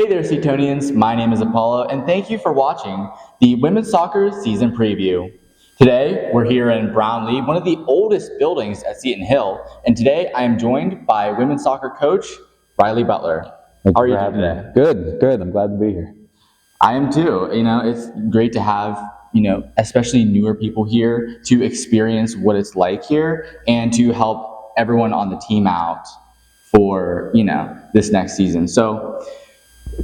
Hey there, Seatonians. My name is Apollo, and thank you for watching the Women's Soccer Season Preview. Today, we're here in Brownlee, one of the oldest buildings at Seton Hill, and today I am joined by Women's Soccer coach Riley Butler. How are you doing today? Good. I'm glad to be here. I am too. It's great to have, especially newer people here to experience what it's like here and to help everyone on the team out for, this next season. So,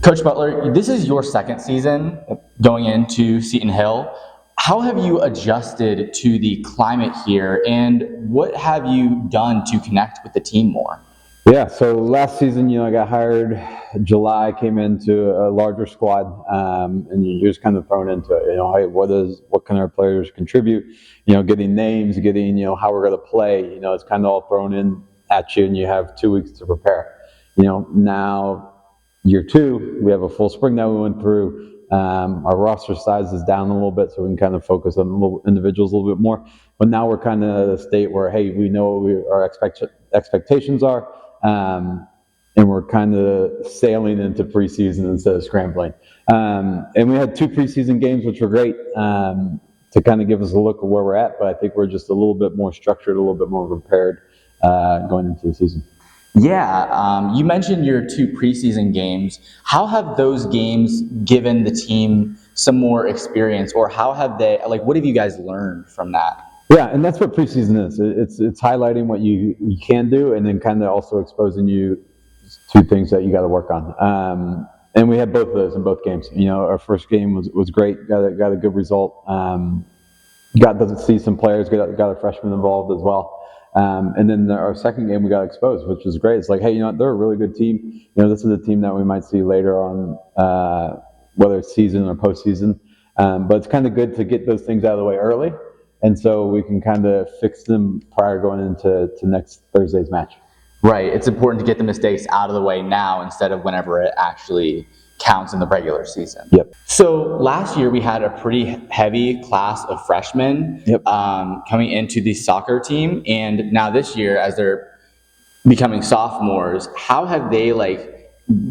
Coach Butler, this is your second season going into Seton Hill. How have you adjusted to the climate here, and what have you done to connect with the team more? Yeah, so last season, I got hired July, came into a larger squad, and you're just kind of thrown into it. Hey, what can our players contribute? Getting names, getting, how we're going to play. It's kind of all thrown in at you, and you have 2 weeks to prepare. Now, year 2, we have a full spring that we went through. Our roster size is down a little bit, so we can kind of focus on individuals a little bit more. But now we're kind of at a state where, hey, we know what our expectations are, and we're kind of sailing into preseason instead of scrambling. And we had 2 preseason games, which were great to kind of give us a look at where we're at. But I think we're just a little bit more structured, a little bit more prepared going into the season. Yeah, you mentioned your 2 preseason games. How have those games given the team some more experience, or how have what have you guys learned from that? Yeah, and that's what preseason is. It's highlighting what you can do, and then kind of also exposing you to things that you got to work on. And we had both of those in both games. Our first game was great. Got a good result. Got to see some players. Got a freshman involved as well. And then our second game, we got exposed, which was great. It's like, hey, they're a really good team. This is a team that we might see later on, whether it's season or postseason. But it's kind of good to get those things out of the way early, and so we can kind of fix them prior going into next Thursday's match. Right. It's important to get the mistakes out of the way now instead of whenever it actually counts in the regular season. Yep. So last year we had a pretty heavy class of freshmen coming into the soccer team, and now this year, as they're becoming sophomores, how have they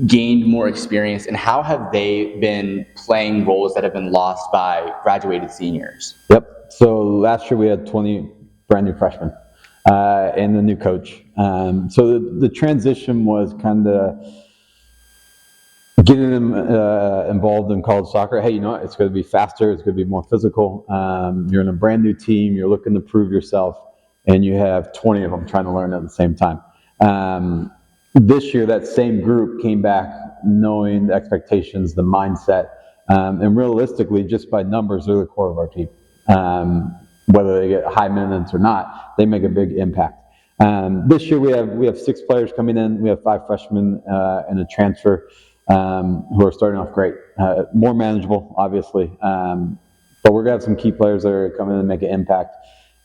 gained more experience, and how have they been playing roles that have been lost by graduated seniors? Yep. So last year we had 20 brand new freshmen and the new coach. So the transition was kind of getting them involved in college soccer. Hey, it's going to be faster. It's going to be more physical. You're in a brand new team. You're looking to prove yourself, and you have 20 of them trying to learn at the same time. This year, that same group came back knowing the expectations, the mindset, and realistically, just by numbers, they're the core of our team. Whether they get high minutes or not, they make a big impact. This year, we have 6 players coming in. We have 5 freshmen and a transfer. Who are starting off great. More manageable, obviously. But we're going to have some key players that are coming in and make an impact.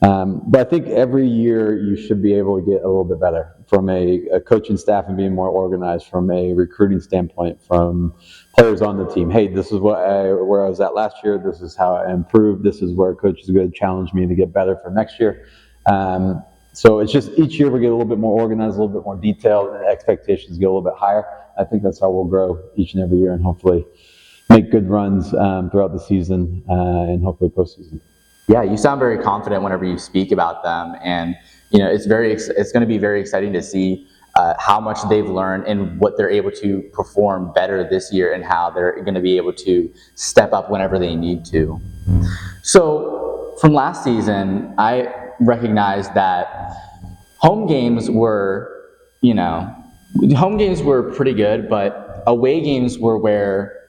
But I think every year you should be able to get a little bit better from a coaching staff and being more organized, from a recruiting standpoint, from players on the team. Hey, this is where I was at last year. This is how I improved. This is where coach is going to challenge me to get better for next year. So it's just each year we get a little bit more organized, a little bit more detailed, and expectations get a little bit higher. I think that's how we'll grow each and every year, and hopefully make good runs throughout the season and hopefully postseason. Yeah, you sound very confident whenever you speak about them, and it's going to be very exciting to see how much they've learned and what they're able to perform better this year, and how they're going to be able to step up whenever they need to. So from last season, I recognized that home games were pretty good, but away games were where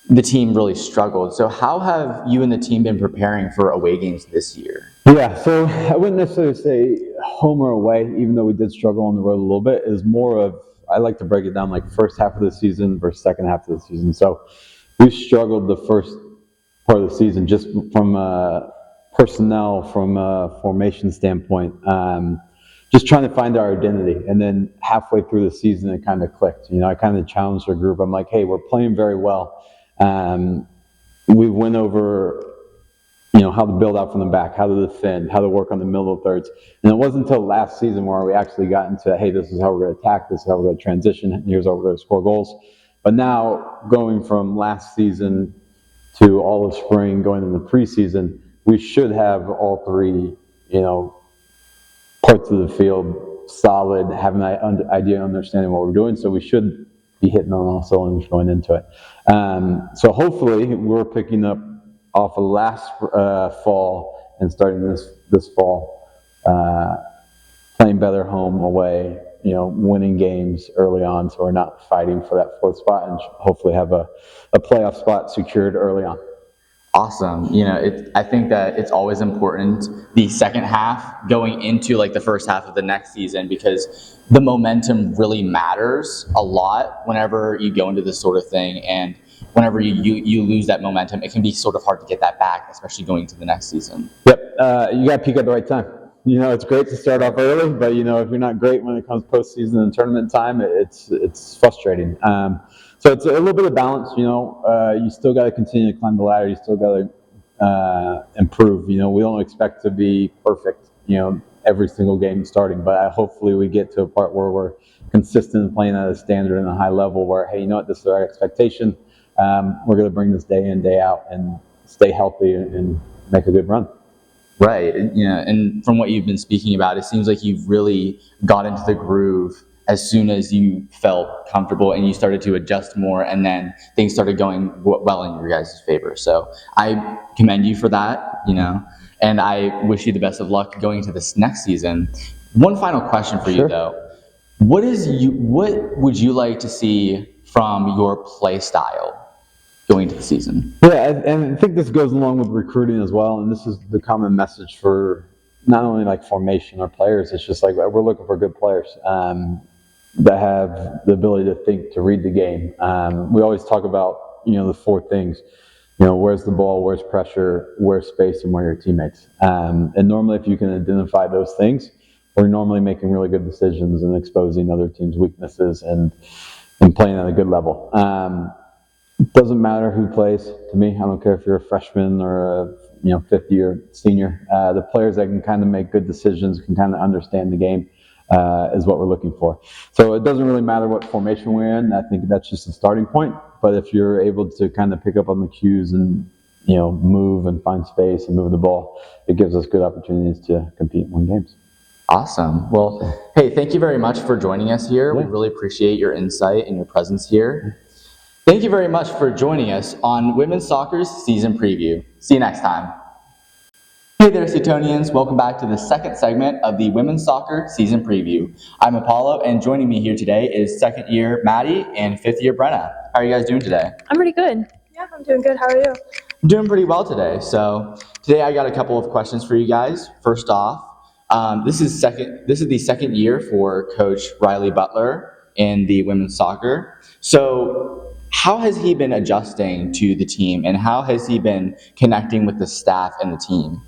the team really struggled. So how have you and the team been preparing for away games this year? Yeah, so I wouldn't necessarily say home or away, even though we did struggle on the road a little bit. Is more of, I like to break it down like first half of the season versus second half of the season. So we struggled the first part of the season just from personnel, from a formation standpoint. Just trying to find our identity, and then halfway through the season, it kind of clicked. I kind of challenged our group. I'm like, hey, we're playing very well. We went over, how to build out from the back, how to defend, how to work on the middle of thirds. And it wasn't until last season where we actually got into, hey, this is how we're going to attack, this is how we're going to transition, and here's how we're going to score goals. But now, going from last season to all of spring, going into the preseason, we should have all three, parts of the field solid, having an idea, understanding what we're doing. So we should be hitting on all cylinders going into it. So hopefully we're picking up off of last fall and starting this fall, playing better home, away, winning games early on, so we're not fighting for that fourth spot, and hopefully have a playoff spot secured early on. Awesome. I think that it's always important the second half going into like the first half of the next season, because the momentum really matters a lot whenever you go into this sort of thing. And whenever you lose that momentum, it can be sort of hard to get that back, especially going into the next season. Yep. You got to peak at the right time. It's great to start off early, but if you're not great when it comes postseason and tournament time, it's frustrating. So it's a little bit of balance. You still got to continue to climb the ladder. You still got to improve. We don't expect to be perfect, every single game starting, but hopefully we get to a part where we're consistent, playing at a standard and a high level where, hey, this is our expectation. We're going to bring this day in, day out, and stay healthy and make a good run. Right. And from what you've been speaking about, it seems like you've really got into the groove as soon as you felt comfortable and you started to adjust more, and then things started going well in your guys' favor. So I commend you for that, and I wish you the best of luck going into this next season. One final question for you, though. What would you like to see from your play style going into the season? Yeah, and I think this goes along with recruiting as well, and this is the common message for not only like formation or players. It's just like we're looking for good players that have the ability to think, to read the game. We always talk about the four things. Where's the ball, where's pressure, where's space, and where are your teammates. And normally, if you can identify those things, we're normally making really good decisions and exposing other teams' weaknesses and playing at a good level. Doesn't matter who plays to me. I don't care if you're a freshman or a fifth-year senior. The players that can kind of make good decisions, can kind of understand the game, is what we're looking for. So it doesn't really matter what formation we're in. I think that's just a starting point. But if you're able to kind of pick up on the cues and move and find space and move the ball, it gives us good opportunities to compete and win games. Awesome. Well, hey, thank you very much for joining us here. Yeah. We really appreciate your insight and your presence here. Thank you very much for joining us on Women's Soccer's Season Preview. See you next time. Hey there, Seatonians. Welcome back to the second segment of the Women's Soccer Season Preview. I'm Apollo, and joining me here today is second-year Maddie and fifth-year Brenna. How are you guys doing today? I'm pretty good. Yeah, I'm doing good. How are you? I'm doing pretty well today. So today I got a couple of questions for you guys. First off, this is the second year for Coach Riley Butler in the women's soccer. So how has he been adjusting to the team, and how has he been connecting with the staff and the team?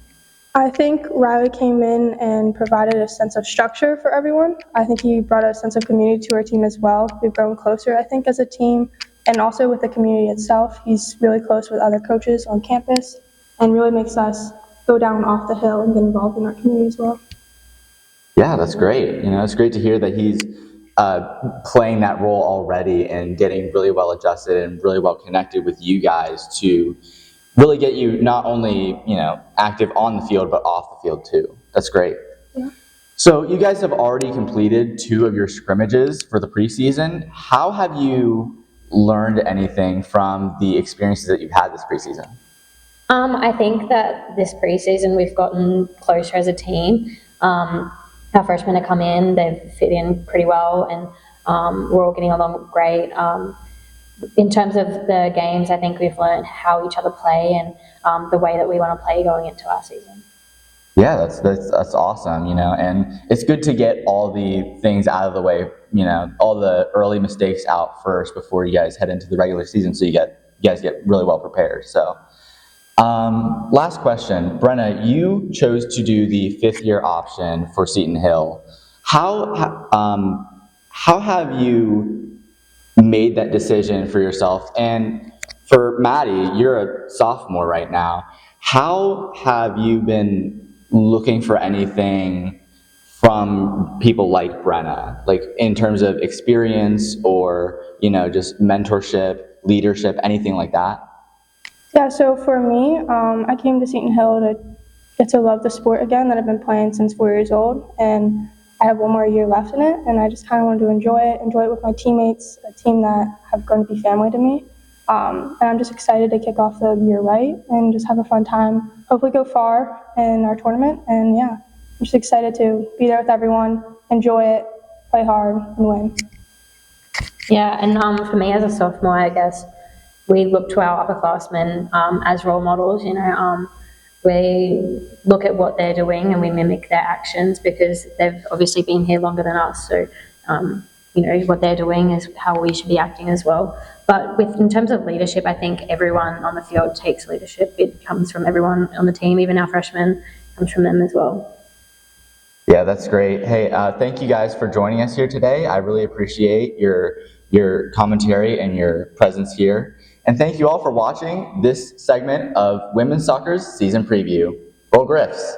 I think Riley came in and provided a sense of structure for everyone. I think he brought a sense of community to our team as well. We've grown closer, I think, as a team, and also with the community itself. He's really close with other coaches on campus and really makes us go down off the hill and get involved in our community as well. Yeah, that's great. It's great to hear that he's playing that role already and getting really well adjusted and really well connected with you guys to really get you not only, active on the field, but off the field too. That's great. Yeah. So you guys have already completed 2 of your scrimmages for the preseason. How have you learned anything from the experiences that you've had this preseason? I think that this preseason we've gotten closer as a team. Our freshmen have come in, they've fit in pretty well, and we're all getting along great. In terms of the games, I think we've learned how each other play and the way that we want to play going into our season. Yeah, that's awesome, and it's good to get all the things out of the way, all the early mistakes out first before you guys head into the regular season, so you guys get really well prepared. So, last question, Brenna, you chose to do the 5th-year option for Seton Hill. How have you made that decision for yourself? And for Maddie, you're a sophomore right now. How have you been looking for anything from people like Brenna, like in terms of experience or, just mentorship, leadership, anything like that? Yeah, so for me, I came to Seton Hill to get to love the sport again that I've been playing since 4 years old, and I have one more year left in it, and I just kind of wanted to enjoy it with my teammates, a team that have grown to be family to me. And I'm just excited to kick off the year right and just have a fun time, hopefully go far in our tournament, and yeah, I'm just excited to be there with everyone, enjoy it, play hard, and win. Yeah, and for me as a sophomore, I guess we look to our upperclassmen as role models. We look at what they're doing and we mimic their actions because they've obviously been here longer than us. So, what they're doing is how we should be acting as well. But in terms of leadership, I think everyone on the field takes leadership. It comes from everyone on the team, even our freshmen, comes from them as well. Yeah, that's great. Hey, thank you guys for joining us here today. I really appreciate your commentary and your presence here. And thank you all for watching this segment of Women's Soccer's Season Preview. Roll Griffs!